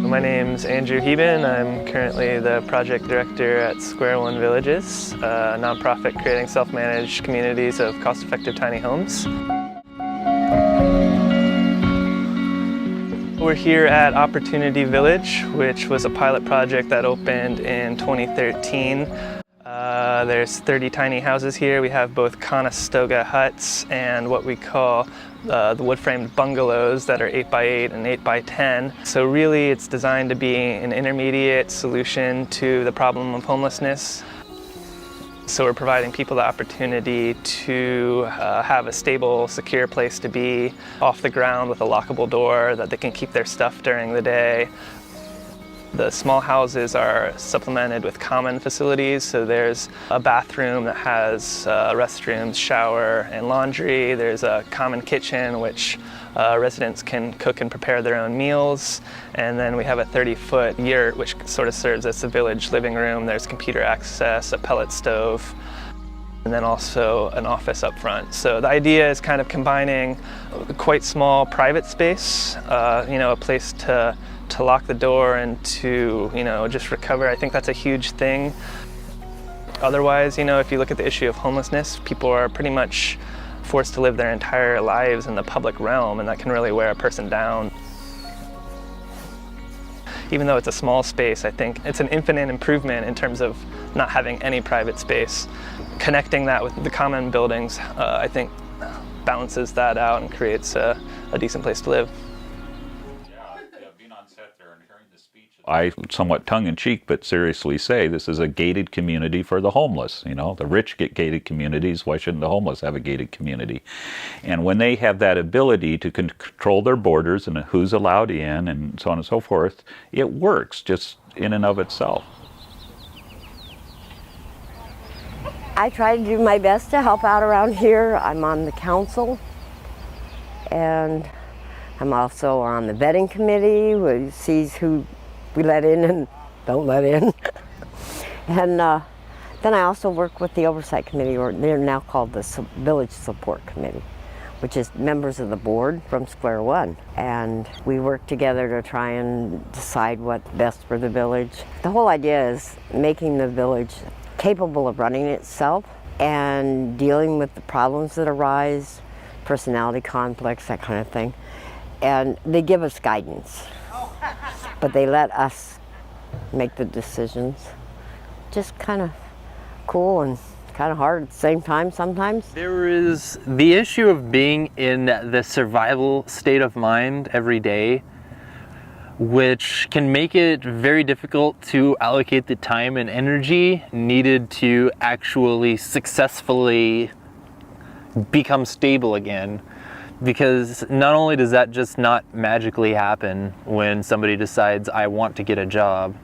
My name's Andrew Heben. I'm currently the project director at Square One Villages, a nonprofit creating self-managed communities of cost-effective tiny homes. We're here at Opportunity Village, which was a pilot project that opened in 2013. There's 30 tiny houses here. We have both Conestoga huts and what we call the wood-framed bungalows that are 8x8 and 8x10. So really it's designed to be an intermediate solution to the problem of homelessness. So we're providing people the opportunity to have a stable, secure place to be, off the ground with a lockable door that they can keep their stuff during the day. The small houses are supplemented with common facilities, so there's a bathroom that has restrooms, shower, and laundry. There's a common kitchen which residents can cook and prepare their own meals. And then we have a 30-foot yurt which sort of serves as the village living room. There's computer access, a pellet stove, and then also an office up front. So the idea is kind of combining a quite small private space, a place to lock the door and to, just recover. I think that's a huge thing. Otherwise, if you look at the issue of homelessness, people are pretty much forced to live their entire lives in the public realm, and that can really wear a person down. Even though it's a small space, I think it's an infinite improvement in terms of not having any private space. Connecting that with the common buildings, I think balances that out and creates a decent place to live. I somewhat tongue-in-cheek but seriously say this is a gated community for the homeless. The rich get gated communities. Why shouldn't the homeless have a gated community? And when they have that ability to control their borders and who's allowed in and so on and so forth, it works just in and of itself. I try to do my best to help out around here. I'm on the council, and I'm also on the vetting committee, which sees who we let in and don't let in. And then I also work with the oversight committee, or they're now called the village support committee, which is members of the board from Square One. And we work together to try and decide what's best for the village. The whole idea is making the village capable of running itself and dealing with the problems that arise, personality conflicts, that kind of thing. And they give us guidance, but they let us make the decisions. Just kind of cool and kind of hard at the same time sometimes. There is the issue of being in the survival state of mind every day, which can make it very difficult to allocate the time and energy needed to actually successfully become stable again. Because not only does that just not magically happen when somebody decides, I want to get a job,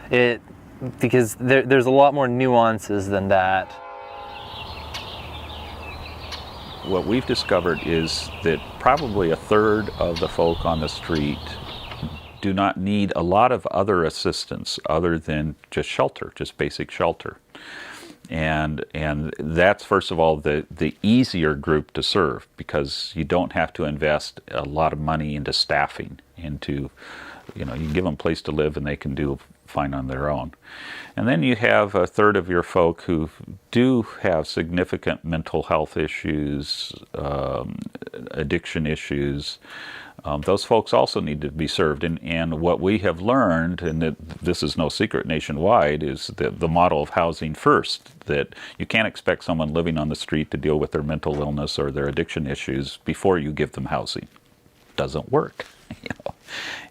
because there's a lot more nuances than that. What we've discovered is that probably a third of the folk on the street do not need a lot of other assistance other than just shelter, just basic shelter. And that's, first of all, the easier group to serve, because you don't have to invest a lot of money into staffing, you give them a place to live and they can do fine on their own. And then you have a third of your folk who do have significant mental health issues, addiction issues. Those folks also need to be served. And what we have learned, and this is no secret nationwide, is the model of housing first, that you can't expect someone living on the street to deal with their mental illness or their addiction issues before you give them housing. Doesn't work.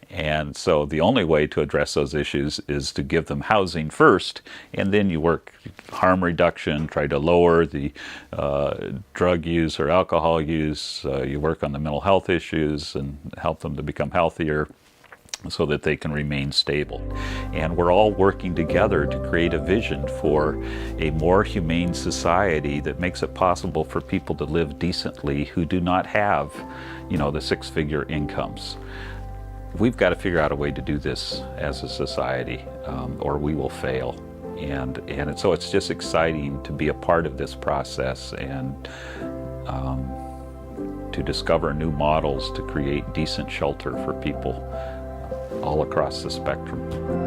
And so the only way to address those issues is to give them housing first, and then you work harm reduction, try to lower the drug use or alcohol use, you work on the mental health issues and help them to become healthier so that they can remain stable. And we're all working together to create a vision for a more humane society that makes it possible for people to live decently who do not have, the six-figure incomes. We've got to figure out a way to do this as a society, or we will fail. And so it's just exciting to be a part of this process and to discover new models to create decent shelter for people all across the spectrum.